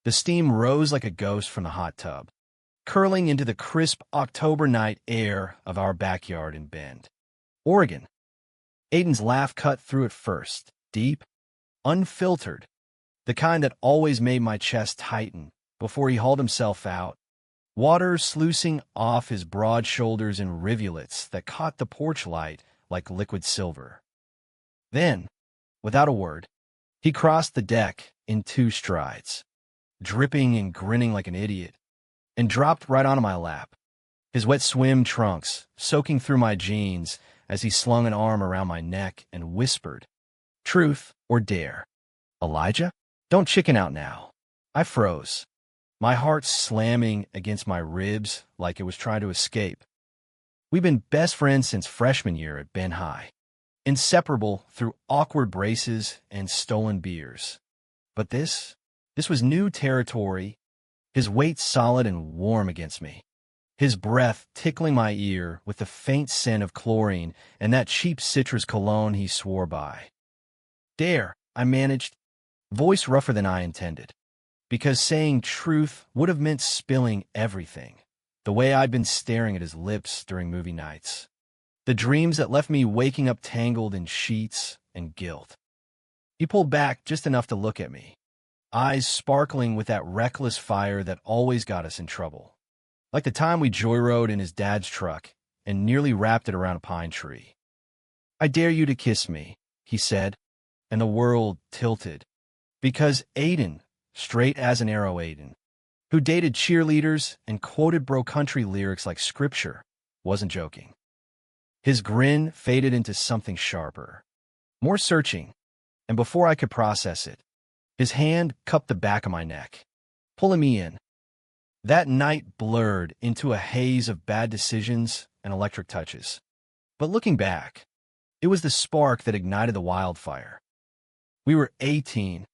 The steam rose like a ghost from the hot tub, curling into the crisp October night air of our backyard in Bend, Oregon. Aiden's laugh cut through at first, deep, unfiltered, the kind that always made my chest tighten before he hauled himself out, water sluicing off his broad shoulders in rivulets that caught the porch light like liquid silver. Then, without a word, he crossed the deck in 2 strides, dripping and grinning like an idiot, and dropped right onto my lap, his wet swim trunks soaking through my jeans as he slung an arm around my neck and whispered, "Truth or dare? Elijah? Don't chicken out now." I froze, my heart slamming against my ribs like it was trying to escape. We've been best friends since freshman year at Ben High, inseparable through awkward braces and stolen beers. But this was new territory, his weight solid and warm against me, his breath tickling my ear with the faint scent of chlorine and that cheap citrus cologne he swore by. "Dare," I managed, voice rougher than I intended, because saying truth would have meant spilling everything, the way I'd been staring at his lips during movie nights, the dreams that left me waking up tangled in sheets and guilt. He pulled back just enough to look at me, eyes sparkling with that reckless fire that always got us in trouble, like the time we joyrode in his dad's truck and nearly wrapped it around a pine tree. "I dare you to kiss me," he said, and the world tilted, because Aiden, straight as an arrow Aiden, who dated cheerleaders and quoted bro country lyrics like scripture, wasn't joking. His grin faded into something sharper, more searching, and before I could process it, his hand cupped the back of my neck, pulling me in. That night blurred into a haze of bad decisions and electric touches. But looking back, it was the spark that ignited the wildfire. We were 18,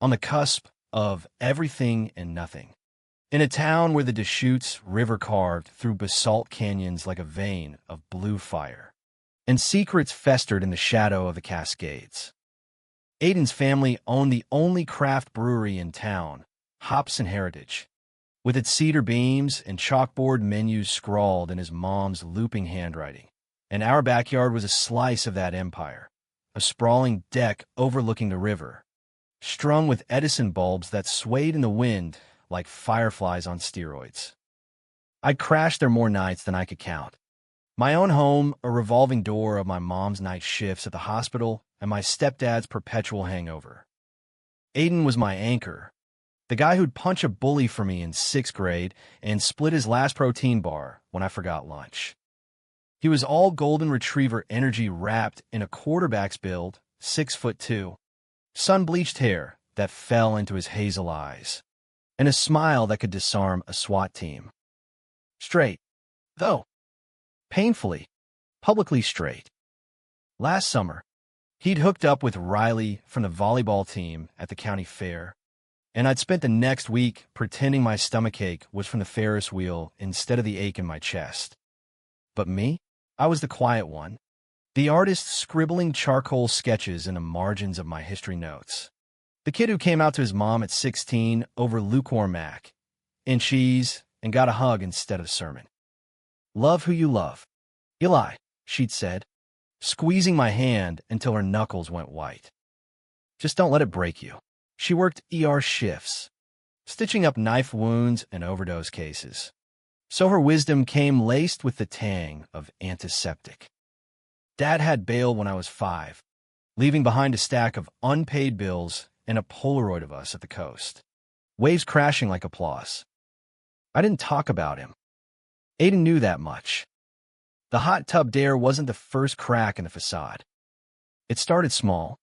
on the cusp of everything and nothing, in a town where the Deschutes River carved through basalt canyons like a vein of blue fire, and secrets festered in the shadow of the Cascades. Aiden's family owned the only craft brewery in town, Hops and Heritage, with its cedar beams and chalkboard menus scrawled in his mom's looping handwriting. And our backyard was a slice of that empire, a sprawling deck overlooking the river, strung with Edison bulbs that swayed in the wind like fireflies on steroids. I'd crashed there more nights than I could count. My own home, a revolving door of my mom's night shifts at the hospital, and my stepdad's perpetual hangover. Aiden was my anchor, the guy who'd punch a bully for me in 6th grade and split his last protein bar when I forgot lunch. He was all golden retriever energy wrapped in a quarterback's build, 6'2", sun-bleached hair that fell into his hazel eyes, and a smile that could disarm a SWAT team. Straight, though. Painfully, publicly straight. Last summer, he'd hooked up with Riley from the volleyball team at the county fair, and I'd spent the next week pretending my stomachache was from the Ferris wheel instead of the ache in my chest. But me? I was the quiet one, the artist scribbling charcoal sketches in the margins of my history notes, the kid who came out to his mom at 16 over lukewarm mac and cheese and got a hug instead of a sermon. "Love who you love, Eli," she'd said, squeezing my hand until her knuckles went white. "Just don't let it break you." She worked ER shifts, stitching up knife wounds and overdose cases, so her wisdom came laced with the tang of antiseptic. Dad had bailed when I was 5, leaving behind a stack of unpaid bills and a Polaroid of us at the coast, waves crashing like applause. I didn't talk about him. Aiden knew that much. The hot tub dare wasn't the first crack in the facade. It started small,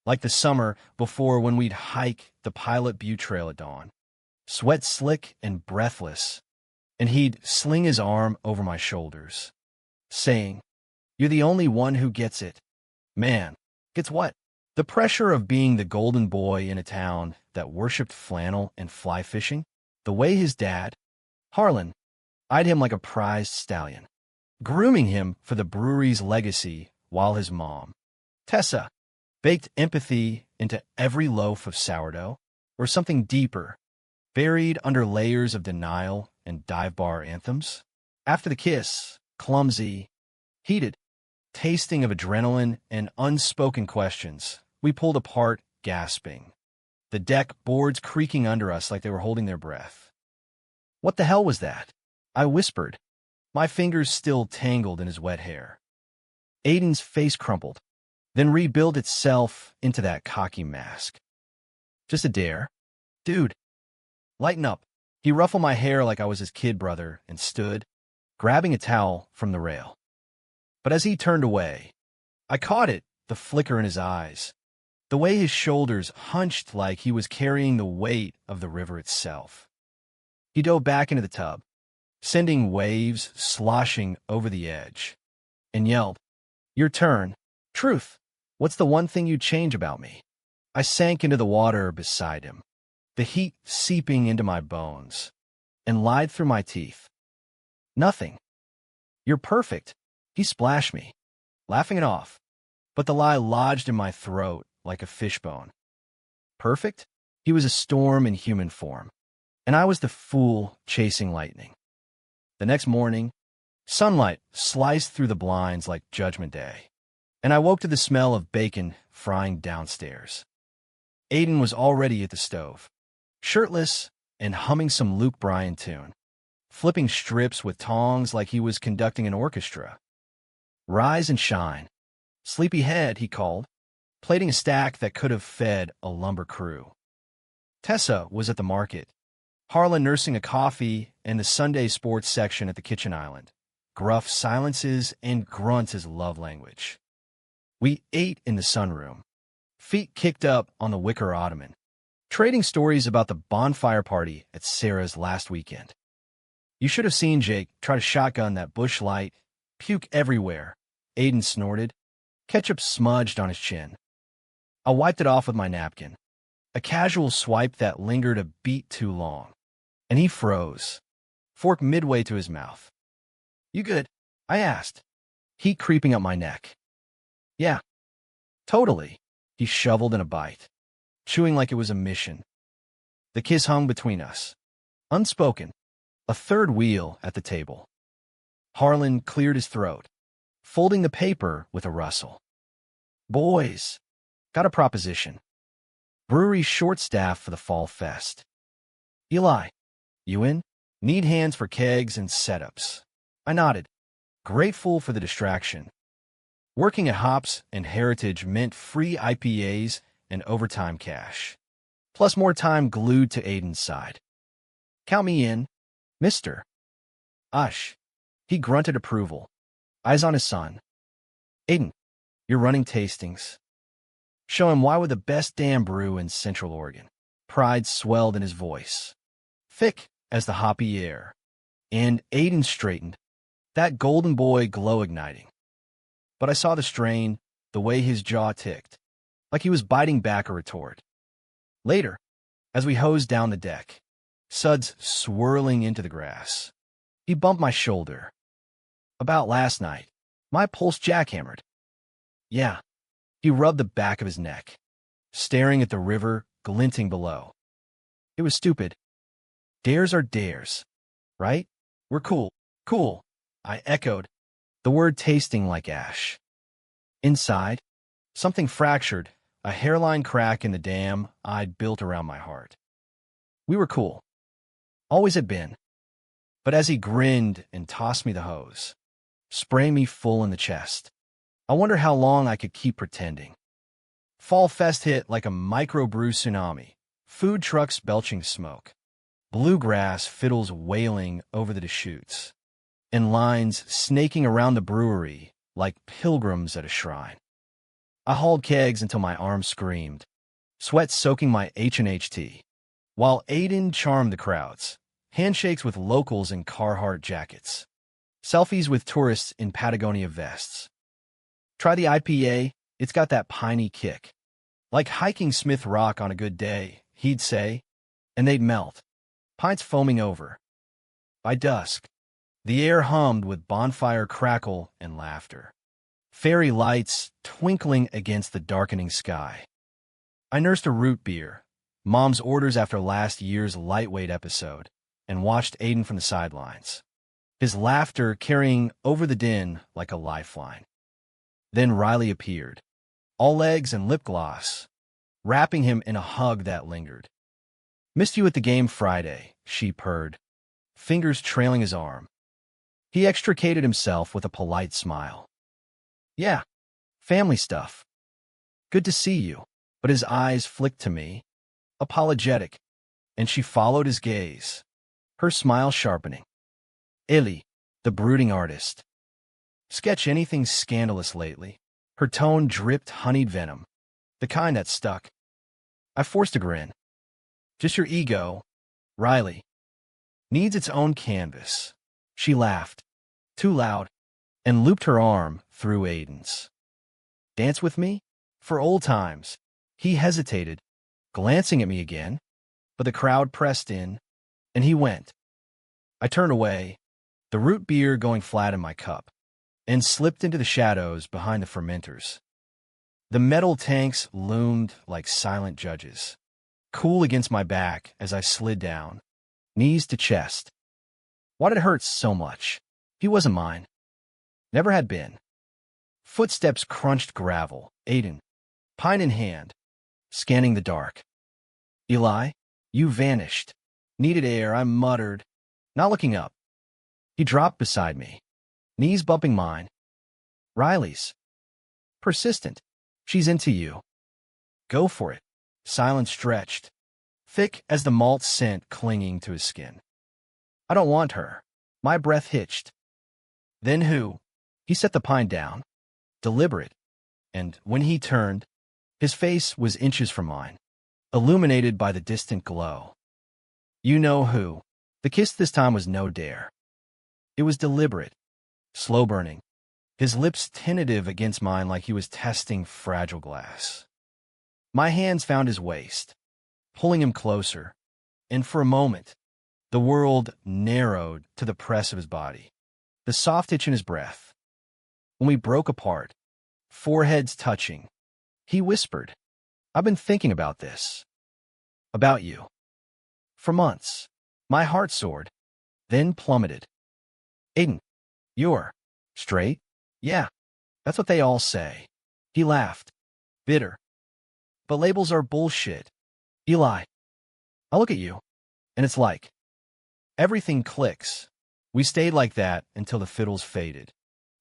like the summer before when we'd hike the Pilot Butte Trail at dawn, sweat slick and breathless, and he'd sling his arm over my shoulders, saying, "You're the only one who gets it." Man, gets what? The pressure of being the golden boy in a town that worshipped flannel and fly fishing, the way his dad, Harlan, eyed him like a prized stallion, grooming him for the brewery's legacy while his mom, Tessa, baked empathy into every loaf of sourdough, or something deeper, buried under layers of denial and dive bar anthems. After the kiss, clumsy, heated, tasting of adrenaline and unspoken questions, we pulled apart, gasping, the deck boards creaking under us like they were holding their breath. "What the hell was that?" I whispered, my fingers still tangled in his wet hair. Aiden's face crumpled, then rebuilt itself into that cocky mask. "Just a dare. Dude, lighten up." He ruffled my hair like I was his kid brother and stood, grabbing a towel from the rail. But as he turned away, I caught it, the flicker in his eyes, the way his shoulders hunched like he was carrying the weight of the river itself. He dove back into the tub, sending waves sloshing over the edge, and yelled, "Your turn. Truth, what's the one thing you'd change about me?" I sank into the water beside him, the heat seeping into my bones, and lied through my teeth. "Nothing. You're perfect." He splashed me, laughing it off, but the lie lodged in my throat like a fishbone. Perfect? He was a storm in human form, and I was the fool chasing lightning. The next morning, sunlight sliced through the blinds like Judgment Day, and I woke to the smell of bacon frying downstairs. Aiden was already at the stove, shirtless and humming some Luke Bryan tune, flipping strips with tongs like he was conducting an orchestra. "Rise and shine. Sleepyhead," he called, plating a stack that could have fed a lumber crew. Tessa was at the market, Harlan nursing a coffee in the Sunday sports section at the kitchen island. Gruff silences and grunts as love language. We ate in the sunroom, feet kicked up on the wicker ottoman, trading stories about the bonfire party at Sarah's last weekend. "You should have seen Jake try to shotgun that bush light. Puke everywhere," Aiden snorted, ketchup smudged on his chin. I wiped it off with my napkin, a casual swipe that lingered a beat too long, and he froze, fork midway to his mouth. "You good?" I asked, heat creeping up my neck. "Yeah, totally." He shoveled in a bite, chewing like it was a mission. The kiss hung between us, unspoken, a third wheel at the table. Harlan cleared his throat, folding the paper with a rustle. "Boys, got a proposition. Brewery short staff for the fall fest. Eli, you in? Need hands for kegs and setups." I nodded, grateful for the distraction. Working at Hops and Heritage meant free IPAs and overtime cash, plus more time glued to Aiden's side. "Count me in, mister." "Ush." He grunted approval, eyes on his son. "Aiden, you're running tastings. Show him why we're the best damn brew in Central Oregon." Pride swelled in his voice, thick as the hoppy air, and Aiden straightened, that golden boy glow igniting. But I saw the strain, the way his jaw ticked, like he was biting back a retort. Later, as we hosed down the deck, suds swirling into the grass, he bumped my shoulder. "About last night, my pulse jackhammered." "Yeah." He rubbed the back of his neck, staring at the river glinting below. "It was stupid. Dares are dares, right? We're cool." "Cool," I echoed, the word tasting like ash. Inside, something fractured, a hairline crack in the dam I'd built around my heart. We were cool. Always had been. But as he grinned and tossed me the hose, spraying me full in the chest, I wonder how long I could keep pretending. Fall Fest hit like a microbrew tsunami, food trucks belching smoke, bluegrass fiddles wailing over the Deschutes, and lines snaking around the brewery like pilgrims at a shrine. I hauled kegs until my arms screamed, sweat soaking my H&H tee, while Aiden charmed the crowds, handshakes with locals in Carhartt jackets, selfies with tourists in Patagonia vests. "Try the IPA, it's got that piney kick. Like hiking Smith Rock on a good day," he'd say, and they'd melt, pints foaming over. By dusk, the air hummed with bonfire crackle and laughter, fairy lights twinkling against the darkening sky. I nursed a root beer, Mom's orders after last year's lightweight episode, and watched Aiden from the sidelines, his laughter carrying over the din like a lifeline. Then Riley appeared, all legs and lip gloss, wrapping him in a hug that lingered. "Missed you at the game Friday," she purred, fingers trailing his arm. He extricated himself with a polite smile. "Yeah, family stuff. Good to see you." But his eyes flicked to me, apologetic, and she followed his gaze, her smile sharpening. "Ellie, the brooding artist. Sketch anything scandalous lately?" Her tone dripped honeyed venom, the kind that stuck. I forced a grin. "Just your ego, Riley. Needs its own canvas." She laughed, too loud, and looped her arm through Aiden's. "Dance with me? For old times." He hesitated, glancing at me again, but the crowd pressed in, and he went. I turned away, the root beer going flat in my cup, and slipped into the shadows behind the fermenters. The metal tanks loomed like silent judges, cool against my back as I slid down, knees to chest. Why did it hurt so much? He wasn't mine. Never had been. Footsteps crunched gravel, Aiden, pine in hand, scanning the dark. "Eli, you vanished." "Needed air," I muttered, not looking up. He dropped beside me, knees bumping mine. "Riley's persistent. She's into you. Go for it." Silence stretched, thick as the malt scent clinging to his skin. "I don't want her." My breath hitched. "Then who?" He set the pine down, deliberate, and when he turned, his face was inches from mine, illuminated by the distant glow. "You know who." The kiss this time was no dare. It was deliberate, slow-burning, his lips tentative against mine like he was testing fragile glass. My hands found his waist, pulling him closer, and for a moment, the world narrowed to the press of his body, the soft itch in his breath. When we broke apart, foreheads touching, he whispered, "I've been thinking about this. About you. For months." My heart soared, then plummeted. "Aiden, you're straight?" "Yeah, that's what they all say." He laughed, bitter. "But labels are bullshit. Eli, I look at you, and it's like everything clicks." We stayed like that until the fiddles faded,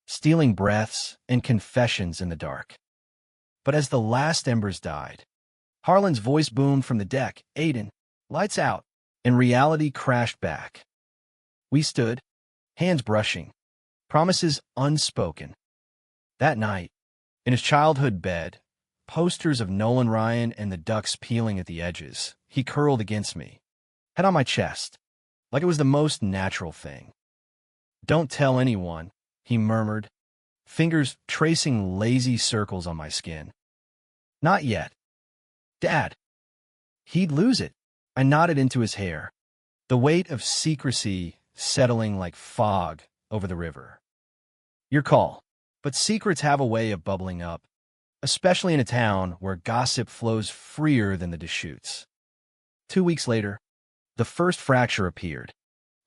stealing breaths and confessions in the dark. But as the last embers died, Harlan's voice boomed from the deck, "Aiden, lights out," and reality crashed back. We stood, hands brushing, promises unspoken. That night, in his childhood bed, posters of Nolan Ryan and the Ducks peeling at the edges, he curled against me, head on my chest, like it was the most natural thing. "Don't tell anyone," he murmured, fingers tracing lazy circles on my skin. "Not yet." "Dad." He'd lose it. I nodded into his hair, the weight of secrecy settling like fog over the river. "Your call." But secrets have a way of bubbling up, especially in a town where gossip flows freer than the Deschutes. 2 weeks later, the first fracture appeared,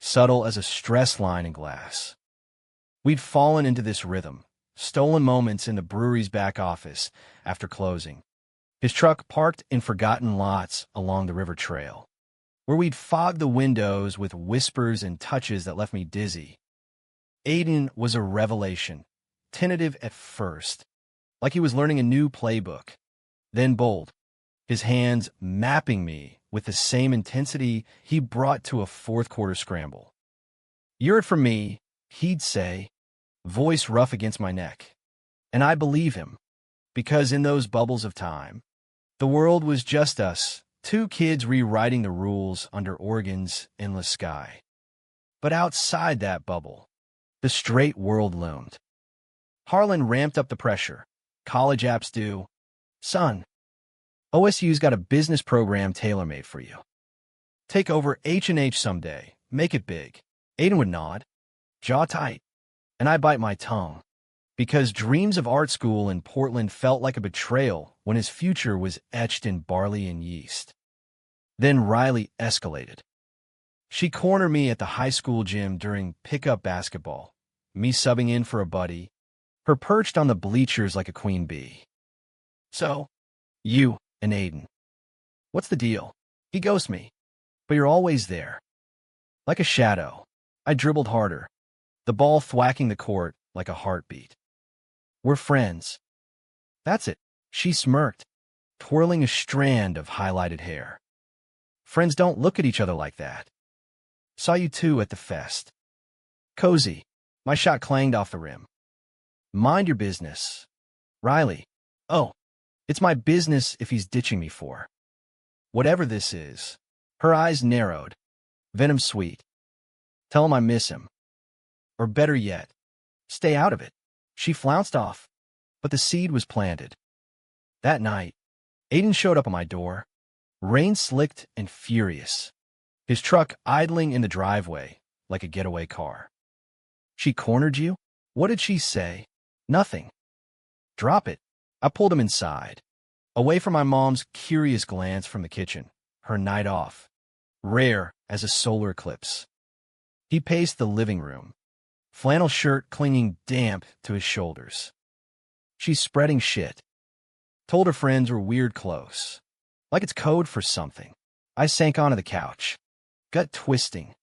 subtle as a stress line in glass. We'd fallen into this rhythm, stolen moments in the brewery's back office after closing, his truck parked in forgotten lots along the river trail, where we'd fogged the windows with whispers and touches that left me dizzy. Aiden was a revelation, tentative at first, like he was learning a new playbook, then bold, his hands mapping me with the same intensity he brought to a fourth-quarter scramble. "You're it for me," he'd say, voice rough against my neck. And I believe him, because in those bubbles of time, the world was just us, two kids rewriting the rules under Oregon's endless sky. But outside that bubble, the straight world loomed. Harlan ramped up the pressure. "College apps do. Son, OSU's got a business program tailor-made for you. Take over H&H someday. Make it big." Aiden would nod, jaw tight, and I bite my tongue, because dreams of art school in Portland felt like a betrayal when his future was etched in barley and yeast. Then Riley escalated. She cornered me at the high school gym during pickup basketball, me subbing in for a buddy, her perched on the bleachers like a queen bee. So, you and Aiden. What's the deal? He ghosts me, but you're always there. Like a shadow. I dribbled harder, the ball thwacking the court like a heartbeat. We're friends. That's it. She smirked, twirling a strand of highlighted hair. Friends don't look at each other like that. Saw you two at the fest. Cozy. My shot clanged off the rim. Mind your business. Riley. Oh, it's my business if he's ditching me for. Whatever this is. Her eyes narrowed. Venom sweet. Tell him I miss him. Or better yet, stay out of it. She flounced off, but the seed was planted. That night, Aiden showed up at my door, rain-slicked and furious, his truck idling in the driveway like a getaway car. She cornered you? What did she say? Nothing. Drop it. I pulled him inside, away from my mom's curious glance from the kitchen, her night off, rare as a solar eclipse. He paced the living room, flannel shirt clinging damp to his shoulders. She's spreading shit. Told her friends we're weird close. Like it's code for something. I sank onto the couch, gut twisting.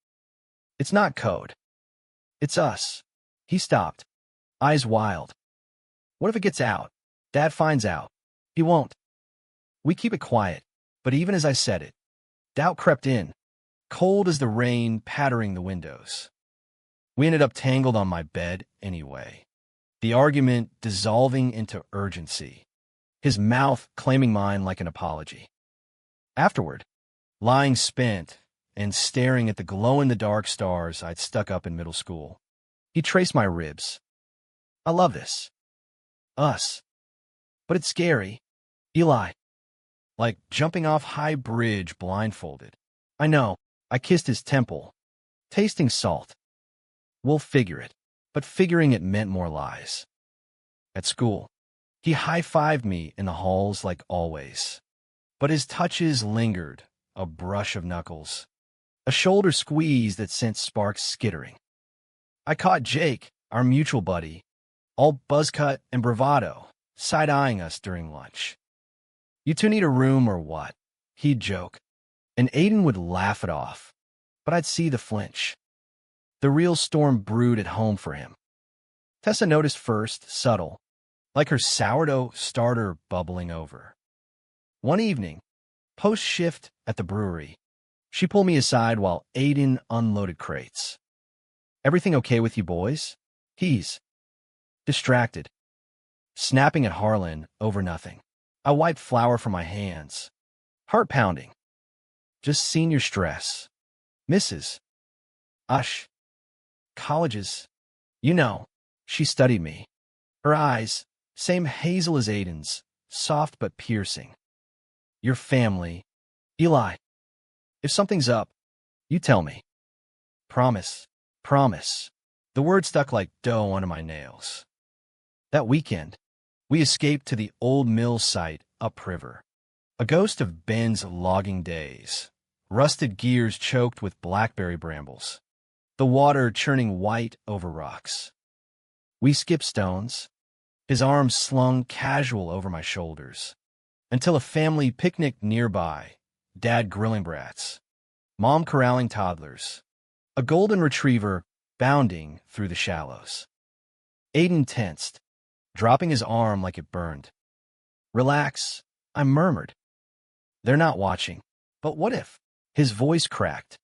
It's not code. It's us. He stopped, eyes wild. What if it gets out? Dad finds out. He won't. We keep it quiet, but even as I said it, doubt crept in, cold as the rain pattering the windows. We ended up tangled on my bed anyway, the argument dissolving into urgency, his mouth claiming mine like an apology. Afterward, lying spent and staring at the glow-in-the-dark stars I'd stuck up in middle school, he traced my ribs. I love this. Us. But it's scary. Eli. Like jumping off high bridge blindfolded. I know. I kissed his temple, tasting salt. We'll figure it. But figuring it meant more lies. At school, he high-fived me in the halls like always. But his touches lingered, a brush of knuckles, a shoulder squeeze that sent sparks skittering. I caught Jake, our mutual buddy, all buzzcut and bravado, side-eyeing us during lunch. You two need a room or what? He'd joke, and Aiden would laugh it off, but I'd see the flinch. The real storm brewed at home for him. Tessa noticed first, subtle, like her sourdough starter bubbling over. One evening, post-shift at the brewery, she pulled me aside while Aiden unloaded crates. Everything okay with you boys? He's distracted, snapping at Harlan over nothing. I wiped flour from my hands. Heart pounding. Just senior stress. Mrs. Ush. Colleges. You know, she studied me. Her eyes, same hazel as Aiden's, soft but piercing. Your family. Eli. If something's up, you tell me. Promise. Promise. The word stuck like dough under my nails. That weekend, we escaped to the old mill site upriver, a ghost of Ben's logging days, rusted gears choked with blackberry brambles, the water churning white over rocks. We skipped stones, his arms slung casual over my shoulders, until a family picnicked nearby, Dad grilling brats, Mom corralling toddlers, a golden retriever bounding through the shallows. Aiden tensed, dropping his arm like it burned. Relax, I murmured. They're not watching. But what if? His voice cracked,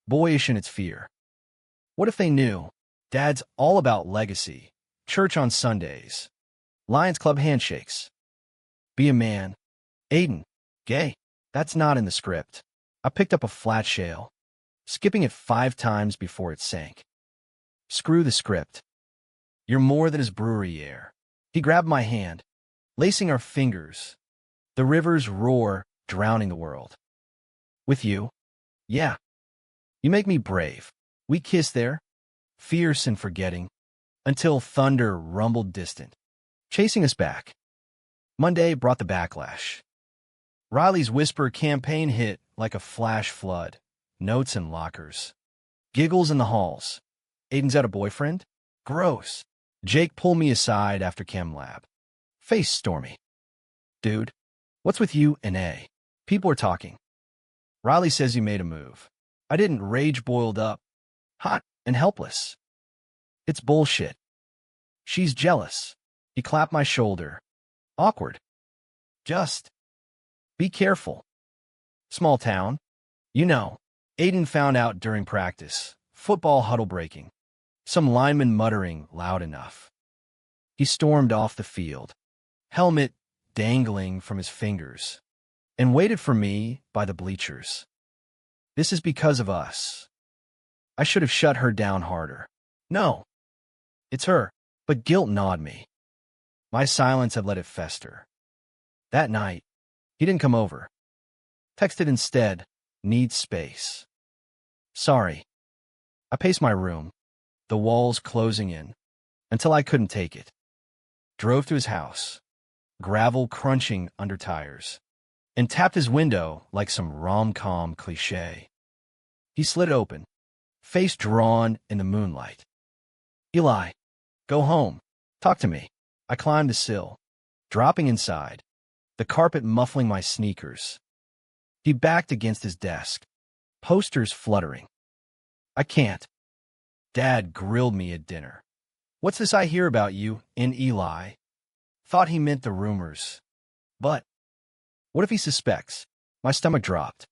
boyish in its fear. What if they knew? Dad's all about legacy, church on Sundays, Lions Club handshakes. Be a man. Aiden, gay. That's not in the script. I picked up a flat shale, skipping it 5 times before it sank. Screw the script. You're more than his brewery air. He grabbed my hand, lacing our fingers. The river's roar drowning the world. With you? Yeah. You make me brave. We kissed there, fierce and forgetting, until thunder rumbled distant, chasing us back. Monday brought the backlash. Riley's whisper campaign hit like a flash flood. Notes in lockers. Giggles in the halls. Aiden's got a boyfriend? Gross. Jake pulled me aside after chem lab. Face stormy. Dude, what's with you and A? People are talking. Riley says you made a move. I didn't. Rage boiled up. Hot and helpless. It's bullshit. She's jealous. He clapped my shoulder. Awkward. Just be careful. Small town. You know, Aiden found out during practice. Football huddle breaking. Some lineman muttering loud enough. He stormed off the field, helmet dangling from his fingers, and waited for me by the bleachers. This is because of us. I should have shut her down harder. No, it's her. But guilt gnawed me. My silence had let it fester. That night, he didn't come over. Texted instead, needs space. Sorry. I paced my room, the walls closing in, until I couldn't take it. Drove to his house, gravel crunching under tires, and tapped his window like some rom-com cliché. He slid open, face drawn in the moonlight. Eli, go home. Talk to me. I climbed the sill, dropping inside, the carpet muffling my sneakers. He backed against his desk, posters fluttering. I can't. Dad grilled me at dinner. What's this I hear about you and Eli? Thought he meant the rumors. But what if he suspects? My stomach dropped.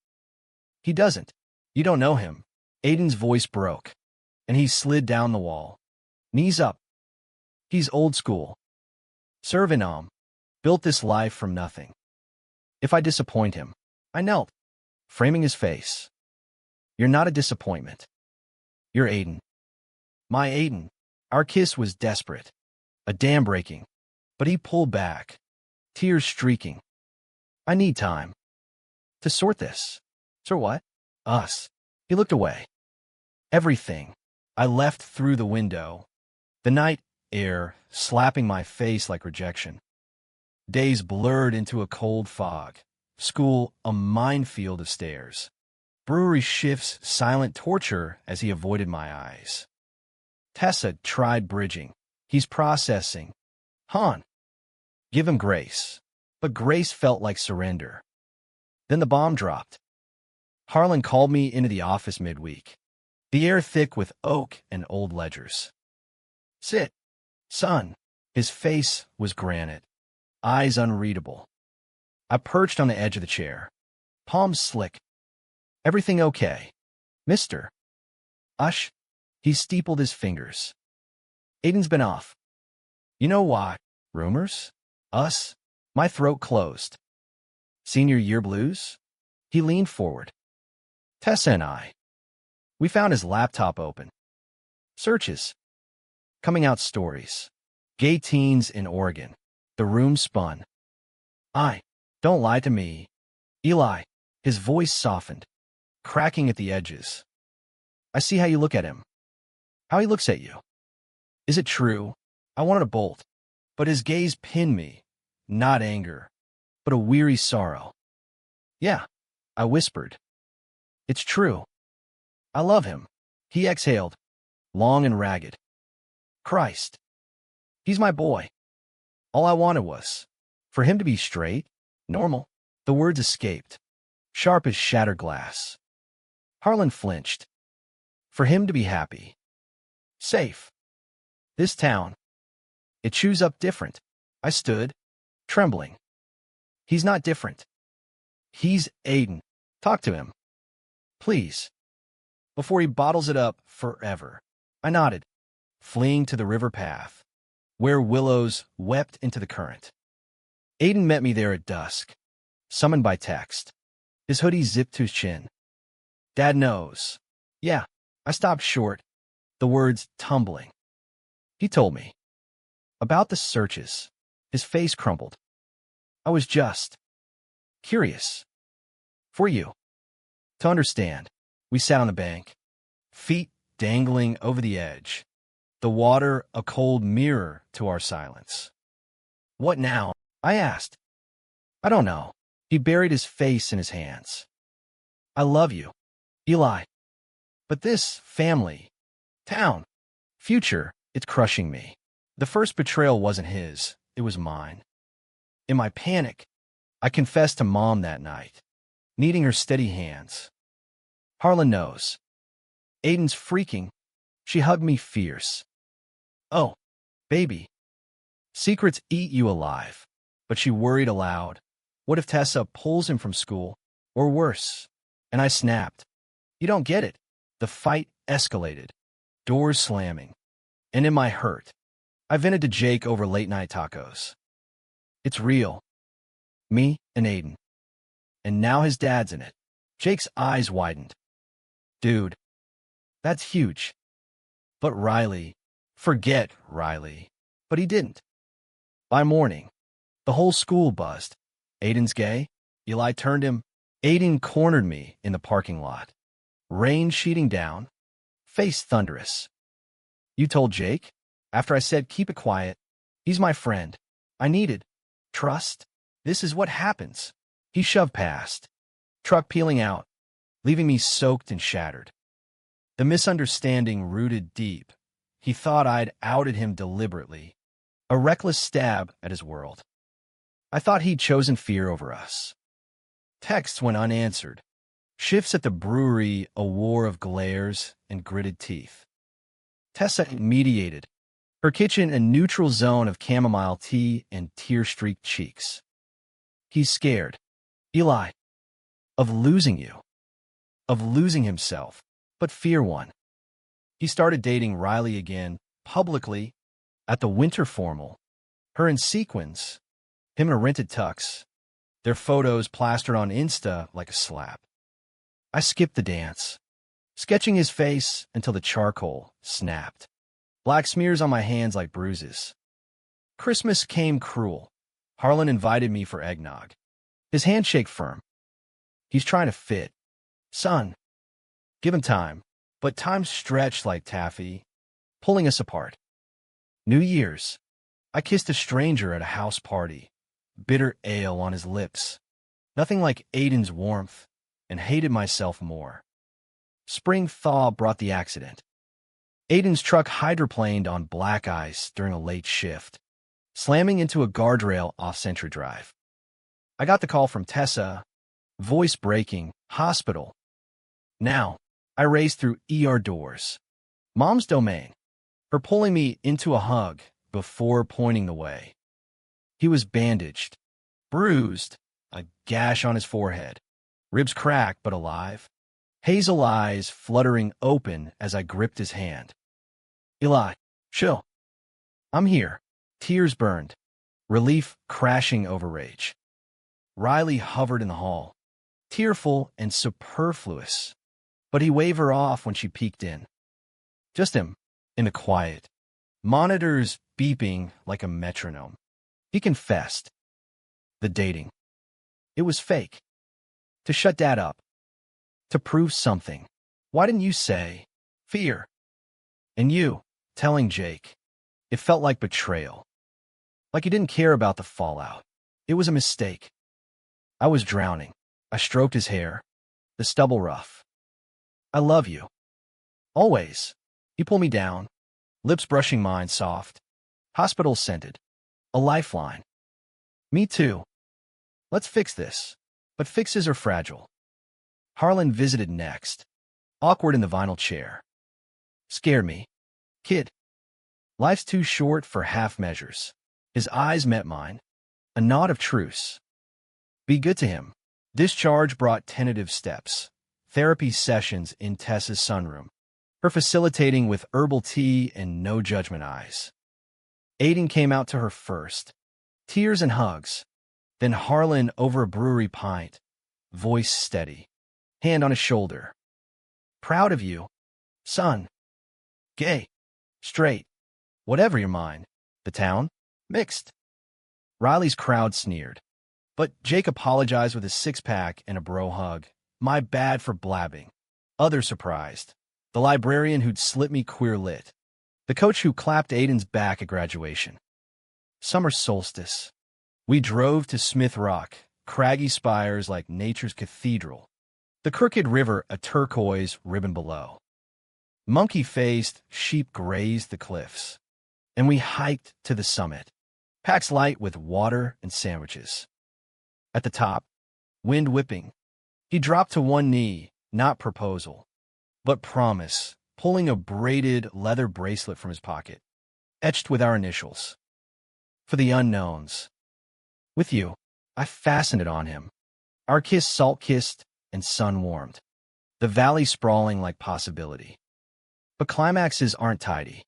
He doesn't. You don't know him. Aiden's voice broke, and he slid down the wall, knees up. He's old school. Suriname, built this life from nothing. If I disappoint him, I knelt, framing his face. You're not a disappointment. You're Aiden. My Aiden. Our kiss was desperate, a dam breaking, but he pulled back, tears streaking. I need time to sort this. Sort what? Us. He looked away. Everything. I left through the window. The night air slapping my face like rejection. Days blurred into a cold fog. School, a minefield of stairs. Brewery shifts, silent torture as he avoided my eyes. Tessa tried bridging. He's processing. Han. Give him grace. But grace felt like surrender. Then the bomb dropped. Harlan called me into the office midweek. The air thick with oak and old ledgers. Sit, son. His face was granite, eyes unreadable. I perched on the edge of the chair, palms slick. Everything okay, mister? Ush. He steepled his fingers. Aiden's been off. You know why? Rumors? Us? My throat closed. Senior year blues? He leaned forward. Tessa and I. We found his laptop open. Searches. Coming out stories. Gay teens in Oregon. The room spun. Don't lie to me. Eli. His voice softened, cracking at the edges. I see how you look at him. How he looks at you. Is it true? I wanted to bolt, but his gaze pinned me. Not anger, but a weary sorrow. Yeah, I whispered. It's true. I love him. He exhaled, long and ragged. Christ. He's my boy. All I wanted was for him to be straight, normal. The words escaped, sharp as shattered glass. Harlan flinched. For him to be happy. Safe. This town. It chews up different. I stood, trembling. He's not different. He's Aiden. Talk to him. Please. Before he bottles it up forever. I nodded, fleeing to the river path, where willows wept into the current. Aiden met me there at dusk, summoned by text, his hoodie zipped to his chin. Dad knows. Yeah, I stopped short, the words tumbling. He told me. About the searches. His face crumpled. I was just curious. For you. To understand. We sat on the bank, feet dangling over the edge, the water a cold mirror to our silence. What now? I asked. I don't know. He buried his face in his hands. I love you, Eli. But this family, town, future, it's crushing me. The first betrayal wasn't his, it was mine. In my panic, I confessed to Mom that night, needing her steady hands. Harlan knows. Aiden's freaking. She hugged me fierce. Oh, baby. Secrets eat you alive. But she worried aloud. What if Tessa pulls him from school? Or worse? And I snapped. You don't get it. The fight escalated. Doors slamming. And in my hurt, I vented to Jake over late-night tacos. It's real. Me and Aiden. And now his dad's in it. Jake's eyes widened. Dude, that's huge. But Riley, forget Riley. But he didn't. By morning, the whole school buzzed. Aiden's gay? Eli turned him. Aiden cornered me in the parking lot. Rain sheeting down. Face thunderous. You told Jake? After I said keep it quiet. He's my friend. I needed trust. This is what happens. He shoved past. Truck peeling out, leaving me soaked and shattered. The misunderstanding rooted deep. He thought I'd outed him deliberately. A reckless stab at his world. I thought he'd chosen fear over us. Texts went unanswered. Shifts at the brewery, a war of glares and gritted teeth. Tessa mediated. Her kitchen a neutral zone of chamomile tea and tear-streaked cheeks. He's scared. Eli. Of losing you. Of losing himself. But fear won. He started dating Riley again, publicly, at the winter formal. Her in sequins. Him in a rented tux. Their photos plastered on Insta like a slap. I skipped the dance, sketching his face until the charcoal snapped. Black smears on my hands like bruises. Christmas came cruel. Harlan invited me for eggnog. His handshake firm. He's trying to fit. Son, give him time. But time stretched like taffy, pulling us apart. New Year's. I kissed a stranger at a house party. Bitter ale on his lips. Nothing like Aiden's warmth, and hated myself more. Spring thaw brought the accident. Aiden's truck hydroplaned on black ice during a late shift, slamming into a guardrail off Century Drive. I got the call from Tessa, voice breaking, hospital. Now, I raced through ER doors. Mom's domain. Her pulling me into a hug before pointing the way. He was bandaged, bruised, a gash on his forehead, ribs cracked but alive, hazel eyes fluttering open as I gripped his hand. Eli, chill. I'm here. Tears burned, relief crashing over rage. Riley hovered in the hall, tearful and superfluous, but he waved her off when she peeked in. Just him, in the quiet, monitors beeping like a metronome. He confessed. The dating. It was fake. To shut Dad up. To prove something. Why didn't you say? Fear. And you, telling Jake. It felt like betrayal. Like you didn't care about the fallout. It was a mistake. I was drowning. I stroked his hair. The stubble rough. I love you. Always. He pulled me down. Lips brushing mine soft. Hospital scented. A lifeline. Me too. Let's fix this. But fixes are fragile. Harlan visited next. Awkward in the vinyl chair. Scared me. Kid. Life's too short for half measures. His eyes met mine. A nod of truce. Be good to him. Discharge brought tentative steps. Therapy sessions in Tessa's sunroom. Her facilitating with herbal tea and no judgment eyes. Aiden came out to her first. Tears and hugs. Then Harlan over a brewery pint. Voice steady. Hand on his shoulder. Proud of you. Son. Gay. Straight. Whatever your mind. The town? Mixed. Riley's crowd sneered. But Jake apologized with a six-pack and a bro hug. My bad for blabbing. Others surprised. The librarian who'd slipped me queer lit. The coach who clapped Aiden's back at graduation. Summer solstice. We drove to Smith Rock, craggy spires like nature's cathedral. The crooked river a turquoise ribbon below. Monkey-faced sheep grazed the cliffs, and we hiked to the summit, packs light with water and sandwiches. At the top, wind whipping, he dropped to one knee, not proposal, but promise, pulling a braided leather bracelet from his pocket, etched with our initials. For the unknowns. With you, I fastened it on him. Our kiss salt-kissed and sun-warmed. The valley sprawling like possibility. But climaxes aren't tidy.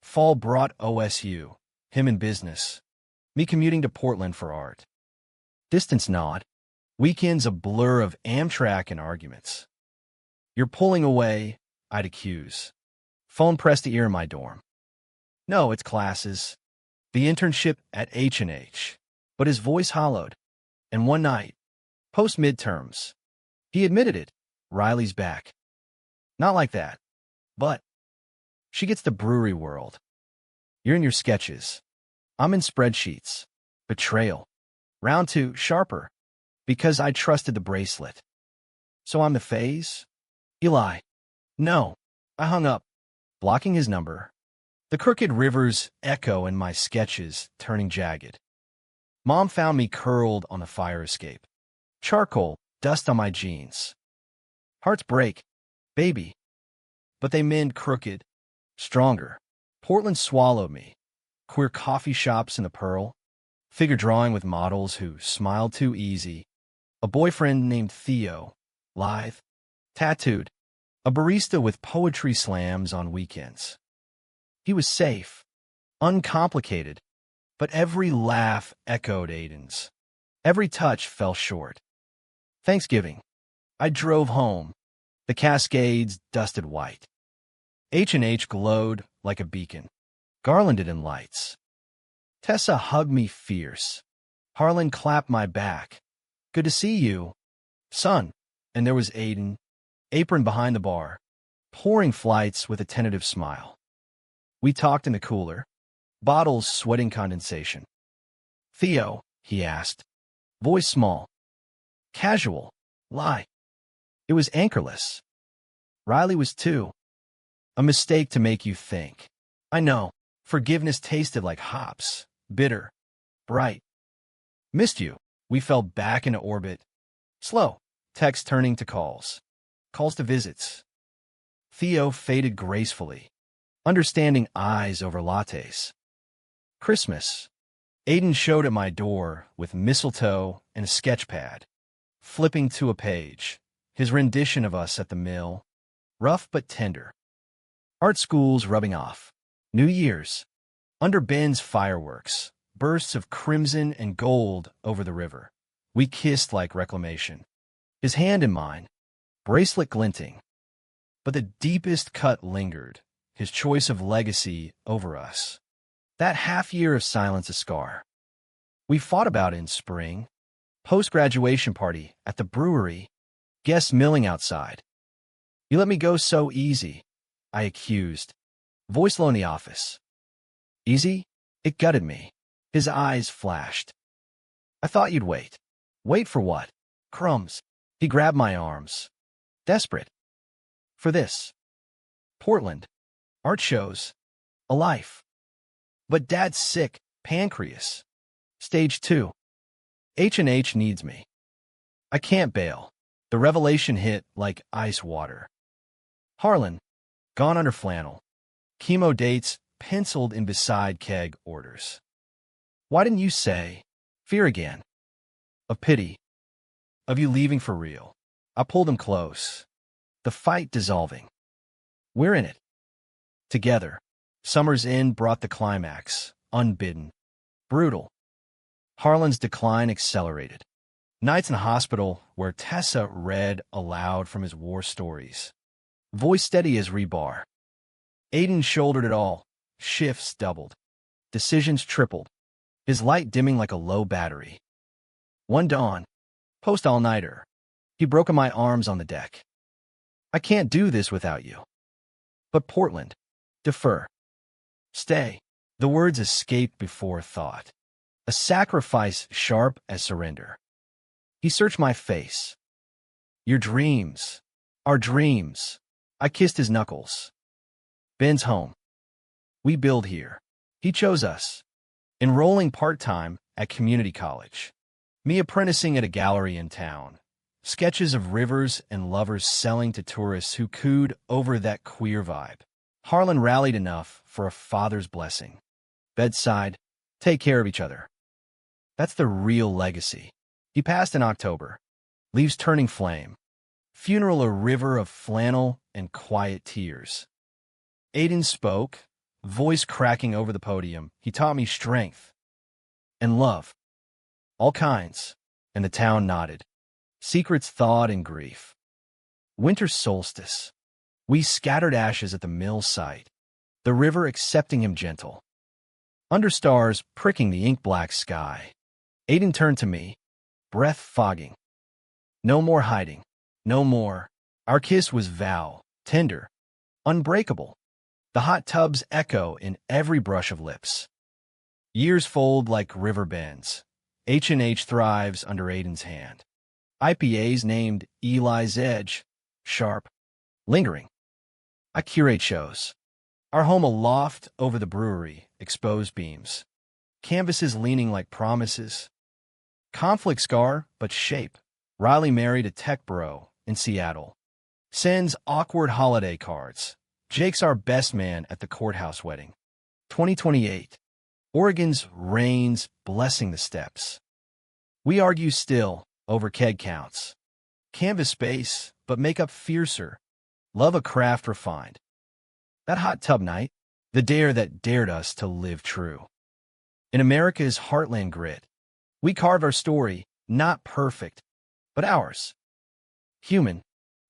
Fall brought OSU, him in business, me commuting to Portland for art. Distance not, weekends a blur of Amtrak and arguments. You're pulling away, I'd accuse. Phone pressed to ear in my dorm. No, it's classes. The internship at H&H. But his voice hollowed. And one night, post-midterms, he admitted it. Riley's back. Not like that. But she gets the brewery world. You're in your sketches. I'm in spreadsheets. Betrayal. Round two, sharper. Because I trusted the bracelet. So I'm the phase? Eli. No. I hung up, blocking his number. The crooked rivers echo in my sketches, turning jagged. Mom found me curled on the fire escape. Charcoal, dust on my jeans. Hearts break, baby. But they mend crooked, stronger. Portland swallowed me. Queer coffee shops in the Pearl. Figure drawing with models who smiled too easy. A boyfriend named Theo, lithe, tattooed. A barista with poetry slams on weekends. He was safe, uncomplicated, but every laugh echoed Aiden's. Every touch fell short. Thanksgiving. I drove home. The Cascades dusted white. H&H glowed like a beacon, garlanded in lights. Tessa hugged me fierce. Harlan clapped my back. Good to see you, son. And there was Aiden, apron behind the bar, pouring flights with a tentative smile. We talked in the cooler, bottles sweating condensation. Theo, he asked, voice small. Casual, lie. It was anchorless. Riley was too. A mistake to make you think. I know, forgiveness tasted like hops, bitter, bright. Missed you. We fell back into orbit. Slow, texts turning to calls. Calls to visits. Theo faded gracefully. Understanding eyes over lattes. Christmas. Aiden showed at my door with mistletoe and a sketch pad. Flipping to a page. His rendition of us at the mill. Rough but tender. Art schools rubbing off. New Year's. Under Ben's fireworks. Bursts of crimson and gold over the river. We kissed like reclamation. His hand in mine. Bracelet glinting. But the deepest cut lingered. His choice of legacy over us. That half-year of silence a scar. We fought about it in spring. Post-graduation party at the brewery. Guests milling outside. You let me go so easy, I accused. Voice low in the office. Easy? It gutted me. His eyes flashed. I thought you'd wait. Wait for what? Crumbs. He grabbed my arms. Desperate. For this. Portland. Art shows. A life. But Dad's sick. Pancreas. Stage 2. H&H needs me. I can't bail. The revelation hit like ice water. Harlan. Gone under flannel. Chemo dates penciled in beside keg orders. Why didn't you say? Fear again. Of pity. Of you leaving for real. I pulled him close. The fight dissolving. We're in it. Together. Summer's end brought the climax. Unbidden. Brutal. Harlan's decline accelerated. Nights in the hospital where Tessa read aloud from his war stories. Voice steady as rebar. Aiden shouldered it all. Shifts doubled. Decisions tripled. His light dimming like a low battery. One dawn. Post all-nighter. He broke in my arms on the deck. I can't do this without you. But Portland. Defer. Stay. The words escaped before thought. A sacrifice sharp as surrender. He searched my face. Your dreams. Our dreams. I kissed his knuckles. Ben's home. We build here. He chose us. Enrolling part-time at community college. Me apprenticing at a gallery in town. Sketches of rivers and lovers selling to tourists who cooed over that queer vibe. Harlan rallied enough for a father's blessing. Bedside, take care of each other. That's the real legacy. He passed in October. Leaves turning flame. Funeral a river of flannel and quiet tears. Aiden spoke, voice cracking over the podium. He taught me strength and love. All kinds. And the town nodded. Secrets thawed in grief. Winter solstice. We scattered ashes at the mill site. The river accepting him gentle. Under stars pricking the ink-black sky. Aiden turned to me, breath fogging. No more hiding. No more. Our kiss was vow, tender, unbreakable. The hot tub's echo in every brush of lips. Years fold like river bends. H&H thrives under Aiden's hand. IPAs named Eli's Edge, sharp, lingering. I curate shows. Our home aloft over the brewery, exposed beams. Canvases leaning like promises. Conflict scar, but shape. Riley married a tech bro in Seattle. Sends awkward holiday cards. Jake's our best man at the courthouse wedding. 2028. Oregon's rains blessing the steps. We argue still over keg counts. Canvas space, but make up fiercer. Love a craft refined. That hot tub night, the dare that dared us to live true. In America's heartland grit, we carve our story, not perfect, but ours. Human,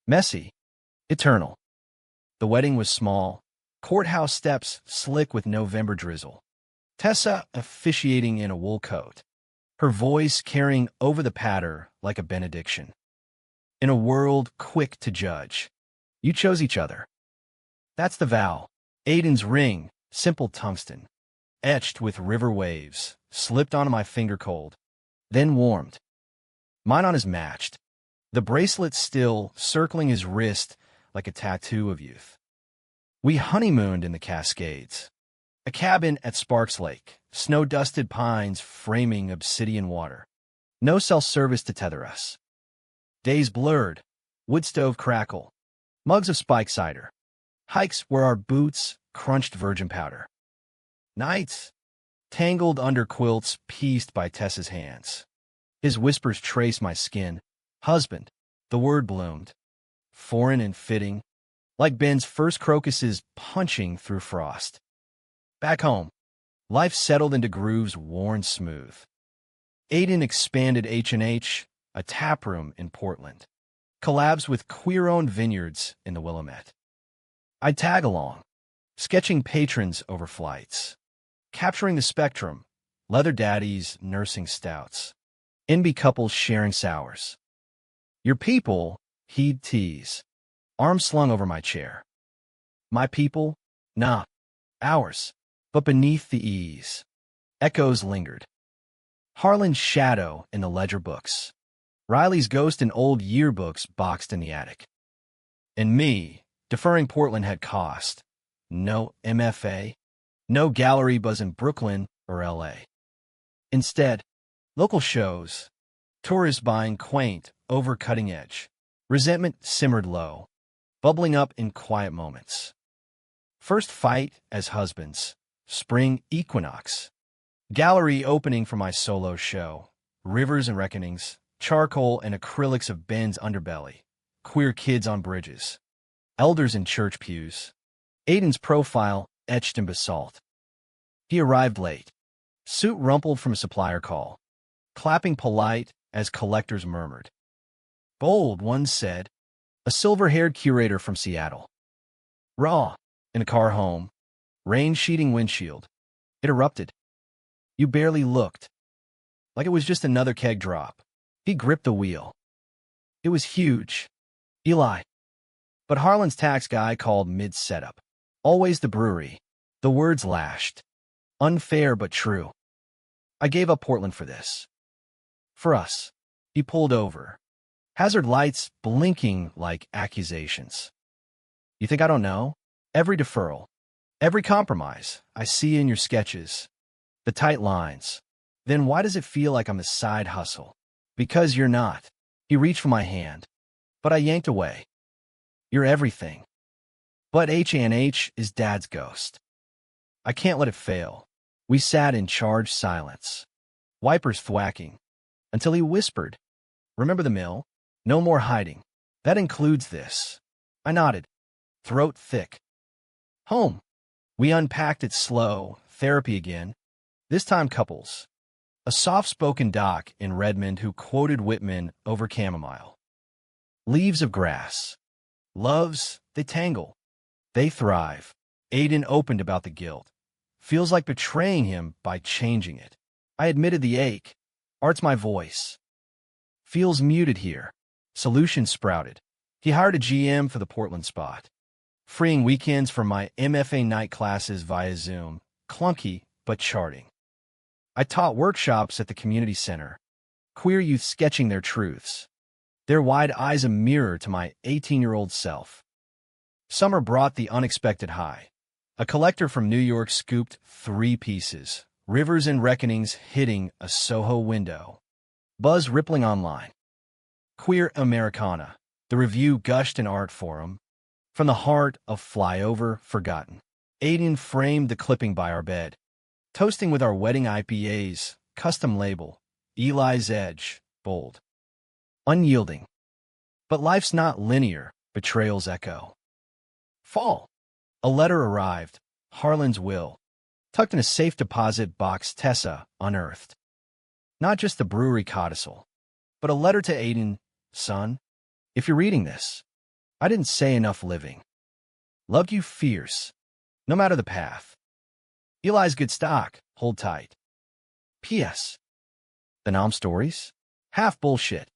messy, eternal. The wedding was small, courthouse steps slick with November drizzle. Tessa officiating in a wool coat, her voice carrying over the patter like a benediction. In a world quick to judge, you chose each other. That's the vow. Aiden's ring, simple tungsten, etched with river waves, slipped onto my finger cold, then warmed. Mine on his matched, the bracelet still circling his wrist like a tattoo of youth. We honeymooned in the Cascades. A cabin at Sparks Lake, snow-dusted pines framing obsidian water. No self-service to tether us. Days blurred, wood stove crackle, mugs of spike cider. Hikes where our boots crunched virgin powder. Nights, tangled under quilts pieced by Tessa's hands. His whispers trace my skin. Husband, the word bloomed. Foreign and fitting, like Ben's first crocuses punching through frost. Back home, life settled into grooves worn smooth. Aiden expanded H&H, a taproom in Portland. Collabs with queer-owned vineyards in the Willamette. I'd tag along, sketching patrons over flights. Capturing the spectrum, leather daddies nursing stouts. NB couples sharing sours. Your people, he'd tease. Arms slung over my chair. My people? Nah, ours. But beneath the ease, echoes lingered. Harlan's shadow in the ledger books. Riley's ghost in old yearbooks boxed in the attic. And me, deferring Portland had cost. No MFA, no gallery buzz in Brooklyn or LA. Instead, local shows, tourists buying quaint, over cutting edge. Resentment simmered low, bubbling up in quiet moments. First fight as husbands. Spring equinox. Gallery opening for my solo show. Rivers and reckonings. Charcoal and acrylics of Ben's underbelly. Queer kids on bridges. Elders in church pews. Aiden's profile etched in basalt. He arrived late. Suit rumpled from a supplier call. Clapping polite as collectors murmured. Bold, one said. A silver-haired curator from Seattle. Raw. In a car home. Rain sheeting windshield. It erupted. You barely looked. Like it was just another keg drop. He gripped the wheel. It was huge. Eli. But Harlan's tax guy called mid-setup. Always the brewery. The words lashed. Unfair but true. I gave up Portland for this. For us. He pulled over, hazard lights blinking like accusations. You think I don't know? Every deferral, every compromise I see in your sketches, the tight lines. Then why does it feel like I'm a side hustle? Because you're not. He reached for my hand, but I yanked away. You're everything. But H&H is Dad's ghost. I can't let it fail. We sat in charged silence, wipers thwacking, until he whispered, "Remember the mill? No more hiding. That includes this." I nodded, throat thick. Home. We unpacked it slow, therapy again, this time couples. A soft-spoken doc in Redmond who quoted Whitman over chamomile. Leaves of grass. Loves, they tangle. They thrive. Aiden opened about the guilt. Feels like betraying him by changing it. I admitted the ache. Art's my voice. Feels muted here. Solution sprouted. He hired a GM for the Portland spot. Freeing weekends for my MFA night classes via Zoom. Clunky, but charting. I taught workshops at the community center. Queer youth sketching their truths. Their wide eyes a mirror to my 18-year-old self. Summer brought the unexpected high. A collector from New York scooped 3 pieces. Rivers and Reckonings hitting a Soho window. Buzz rippling online. Queer Americana. The review gushed in art forum. From the heart of Flyover Forgotten. Aiden framed the clipping by our bed. Toasting with our wedding IPAs, custom label, Eli's Edge, bold. Unyielding. But life's not linear, betrayals echo. Fall. A letter arrived, Harlan's will, tucked in a safe deposit box Tessa unearthed. Not just the brewery codicil, but a letter to Aiden, son. If you're reading this, I didn't say enough living. Loved you fierce, no matter the path. Eli's good stock, hold tight. P.S. The Nom stories? Half bullshit.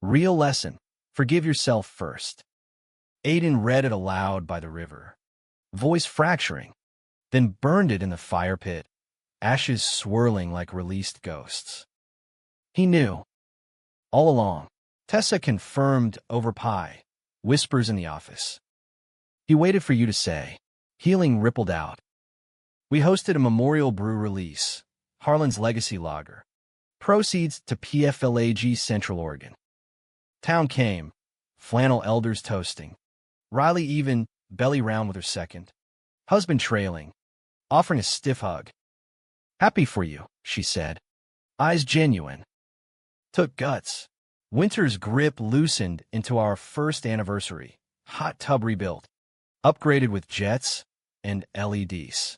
Real lesson, forgive yourself first. Aiden read it aloud by the river, voice fracturing, then burned it in the fire pit, ashes swirling like released ghosts. He knew. All along, Tessa confirmed over pie, whispers in the office. He waited for you to say. Healing rippled out. We hosted a memorial brew release, Harlan's Legacy Lager. Proceeds to PFLAG Central Oregon. Town came, flannel elders toasting. Riley even, belly round with her second. Husband trailing, offering a stiff hug. Happy for you, she said. Eyes genuine. Took guts. Winter's grip loosened into our first anniversary. Hot tub rebuilt. Upgraded with jets and LEDs.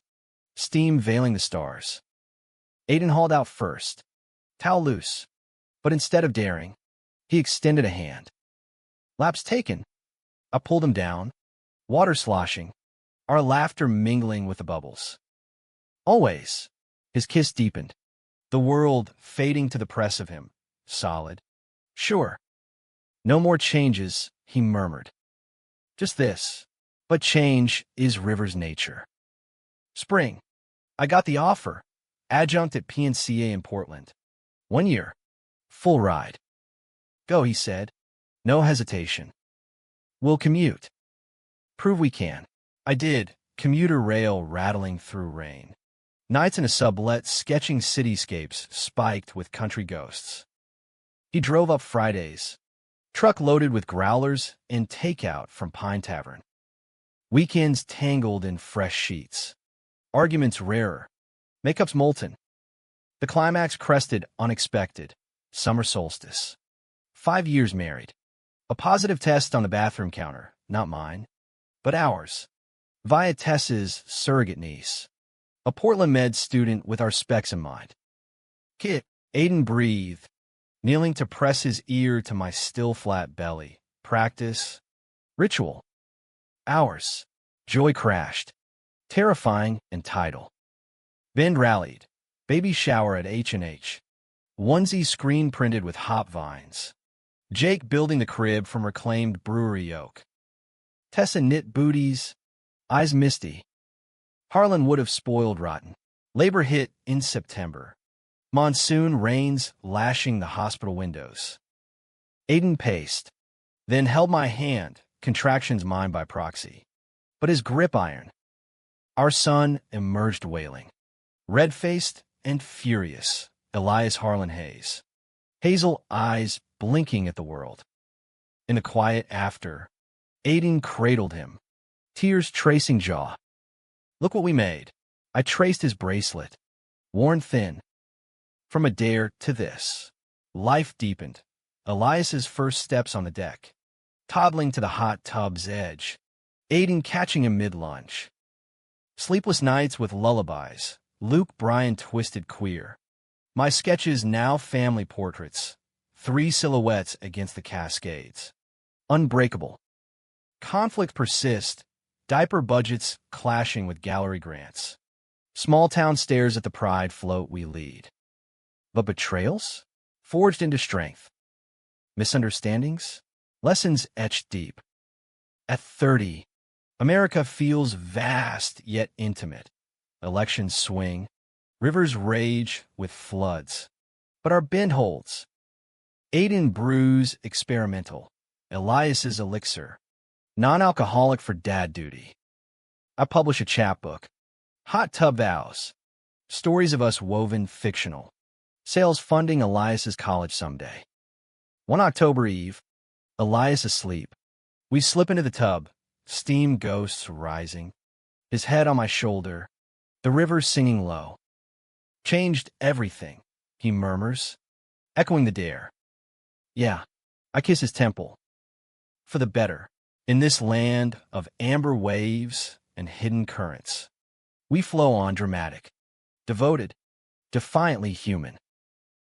Steam veiling the stars. Aiden hauled out first. Towel loose. But instead of daring, he extended a hand. Laps taken. I pulled him down. Water sloshing. Our laughter mingling with the bubbles. Always. His kiss deepened. The world fading to the press of him. Solid. Sure. No more changes, he murmured. Just this. But change is River's nature. Spring. I got the offer. Adjunct at PNCA in Portland. 1 year. Full ride. Go, he said. No hesitation. We'll commute. Prove we can. I did. Commuter rail rattling through rain. Nights in a sublet sketching cityscapes spiked with country ghosts. He drove up Fridays. Truck loaded with growlers and takeout from Pine Tavern. Weekends tangled in fresh sheets. Arguments rarer. Makeup's molten. The climax crested unexpected. Summer solstice. 5 years married. A positive test on the bathroom counter, not mine, but ours. Via Tess's surrogate niece. A Portland med student with our specs in mind. Kit, Aiden breathed, kneeling to press his ear to my still flat belly. Practice. Ritual. Ours. Joy crashed. Terrifying and tidal. Bend rallied. Baby shower at H&H. Onesie screen printed with hop vines. Jake building the crib from reclaimed brewery oak. Tessa knit booties. Eyes misty. Harlan would have spoiled rotten. Labor hit in September. Monsoon rains lashing the hospital windows. Aiden paced, then held my hand, contractions mine by proxy. But his grip iron. Our son emerged wailing, red-faced and furious, Elias Harlan Hayes. Hazel eyes blinking at the world. In the quiet after, Aiden cradled him, tears tracing jaw. Look what we made. I traced his bracelet, worn thin. From a dare to this. Life deepened. Elias's first steps on the deck. Toddling to the hot tub's edge. Aiden catching him mid-lunge. Sleepless nights with lullabies. Luke Bryan twisted queer. My sketches now family portraits. 3 silhouettes against the cascades. Unbreakable. Conflict persists. Diaper budgets clashing with gallery grants. Small town stares at the pride float we lead. But betrayals? Forged into strength. Misunderstandings? Lessons etched deep. At 30, America feels vast yet intimate. Elections swing. Rivers rage with floods. But our bend holds. Aiden brews experimental. Elias's elixir. Non-alcoholic for dad duty. I publish a chapbook. Hot tub vows. Stories of us woven fictional. Sales funding Elias's college someday. One October Eve, Elias asleep. We slip into the tub, steam ghosts rising. His head on my shoulder, the river singing low. Changed everything, he murmurs, echoing the dare. Yeah, I kiss his temple. For the better, in this land of amber waves and hidden currents. We flow on dramatic, devoted, defiantly human.